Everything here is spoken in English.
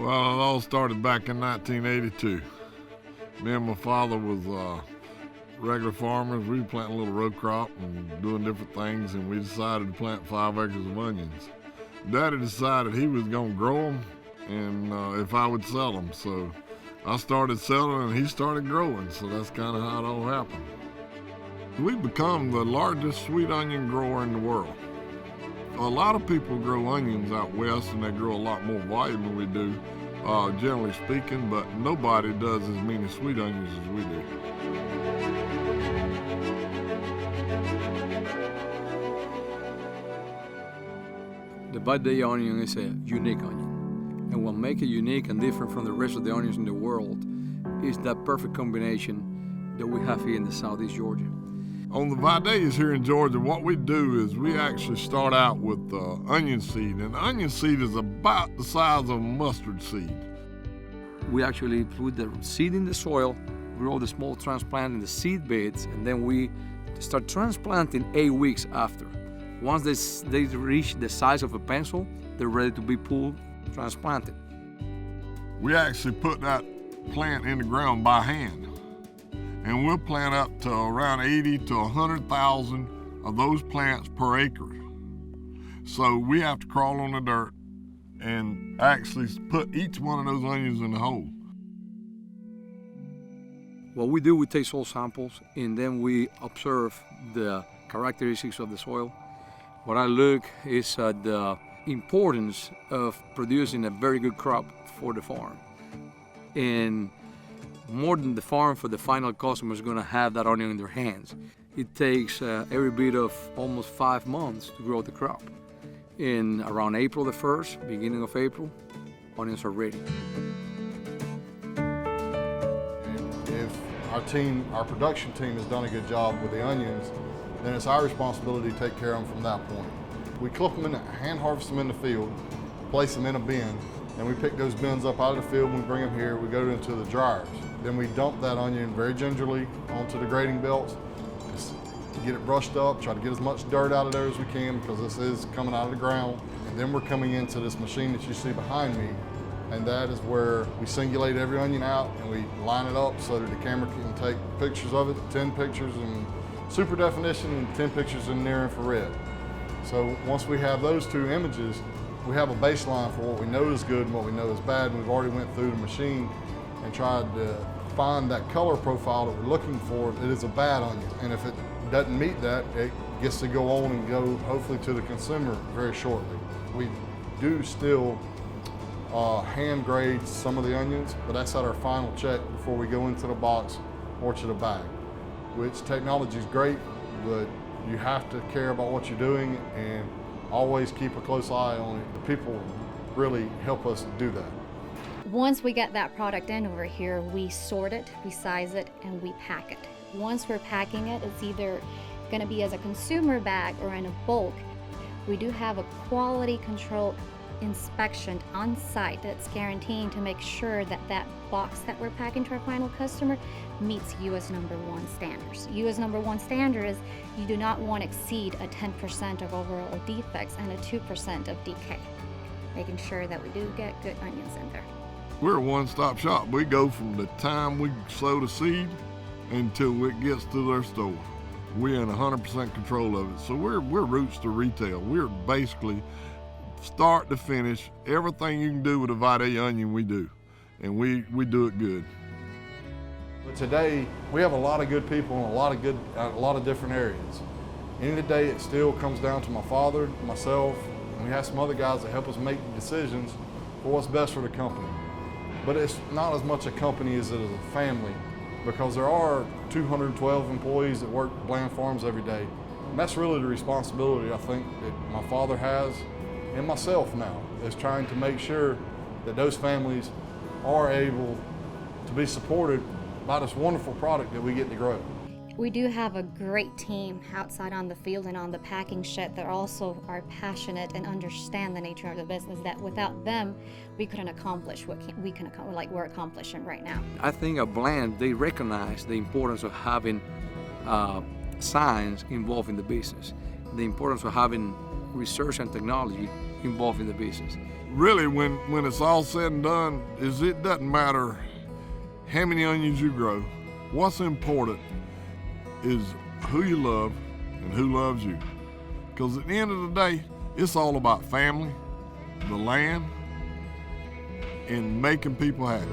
Well, it all started back in 1982. Me and my father was regular farmers. We were planting a little row crop and doing different things, and we decided to plant 5 acres of onions. Daddy decided he was going to grow them and if I would sell them. So I started selling and he started growing. So that's kind of how it all happened. We've become the largest sweet onion grower in the world. A lot of people grow onions out west and they grow a lot more volume than we do, generally speaking, but nobody does as many sweet onions as we do. The Vidalia onion is a unique onion. And what makes it unique and different from the rest of the onions in the world is that perfect combination that we have here in the Southeast Georgia. On the Vidalias here in Georgia, what we do is we actually start out with onion seed, and the onion seed is about the size of a mustard seed. We actually put the seed in the soil, grow the small transplant in the seed beds, and then we start transplanting 8 weeks after. Once they reach the size of a pencil, they're ready to be pulled, transplanted. We actually put that plant in the ground by hand. And we'll plant up to around 80 to 100,000 of those plants per acre. So we have to crawl on the dirt and actually put each one of those onions in the hole. What we do, we take soil samples and then we observe the characteristics of the soil. What I look is at the importance of producing a very good crop for the farm. And more than the farm, for the final customer is going to have that onion in their hands. It takes every bit of almost 5 months to grow the crop. In around April the 1st, beginning of April, onions are ready. If our production team has done a good job with the onions, then it's our responsibility to take care of them from that point. We clip them hand harvest them in the field, place them in a bin, and we pick those bins up out of the field. When we bring them here, we go into the dryers. Then we dump that onion very gingerly onto the grading belts, just to get it brushed up, try to get as much dirt out of there as we can because this is coming out of the ground. And then we're coming into this machine that you see behind me, and that is where we singulate every onion out and we line it up so that the camera can take pictures of it, 10 pictures in super definition and 10 pictures in near infrared. So once we have those 2 images, we have a baseline for what we know is good and what we know is bad, and we've already went through the machine and tried to find that color profile that we're looking for. It is a bad onion, and if it doesn't meet that, it gets to go on and go hopefully to the consumer very shortly. We do still hand grade some of the onions, but that's at our final check before we go into the box or to the bag, which technology is great, but you have to care about what you're doing and always keep a close eye on it. The people really help us do that. Once we get that product in over here, we sort it, we size it, and we pack it. Once we're packing it, it's either going to be as a consumer bag or in a bulk. We do have a quality control inspection on site that's guaranteeing to make sure that that box that we're packing to our final customer meets US #1 standards. US #1 standard is you do not want to exceed a 10% of overall defects and a 2% of decay, making sure that we do get good onions in there. We're a one-stop shop. We go from the time we sow the seed until it gets to their store. We're in 100% control of it. So we're roots to retail. We're basically start to finish, everything you can do with a Vidalia onion, we do. And we do it good. But today, we have a lot of good people in a lot of different areas. End of the day, it still comes down to my father, myself, and we have some other guys that help us make decisions for what's best for the company. But it's not as much a company as it is a family, because there are 212 employees that work at Bland Farms every day. And that's really the responsibility I think that my father has, and myself now, is trying to make sure that those families are able to be supported by this wonderful product that we get to grow. We do have a great team outside on the field and on the packing shed that also are passionate and understand the nature of the business, that without them, we couldn't accomplish what we're accomplishing right now. I think at Bland, they recognize the importance of having science involved in the business, the importance of having research and technology involved in the business. Really, when it's all said and done, it doesn't matter how many onions you grow. What's important is who you love and who loves you. Because at the end of the day, it's all about family, the land, and making people happy.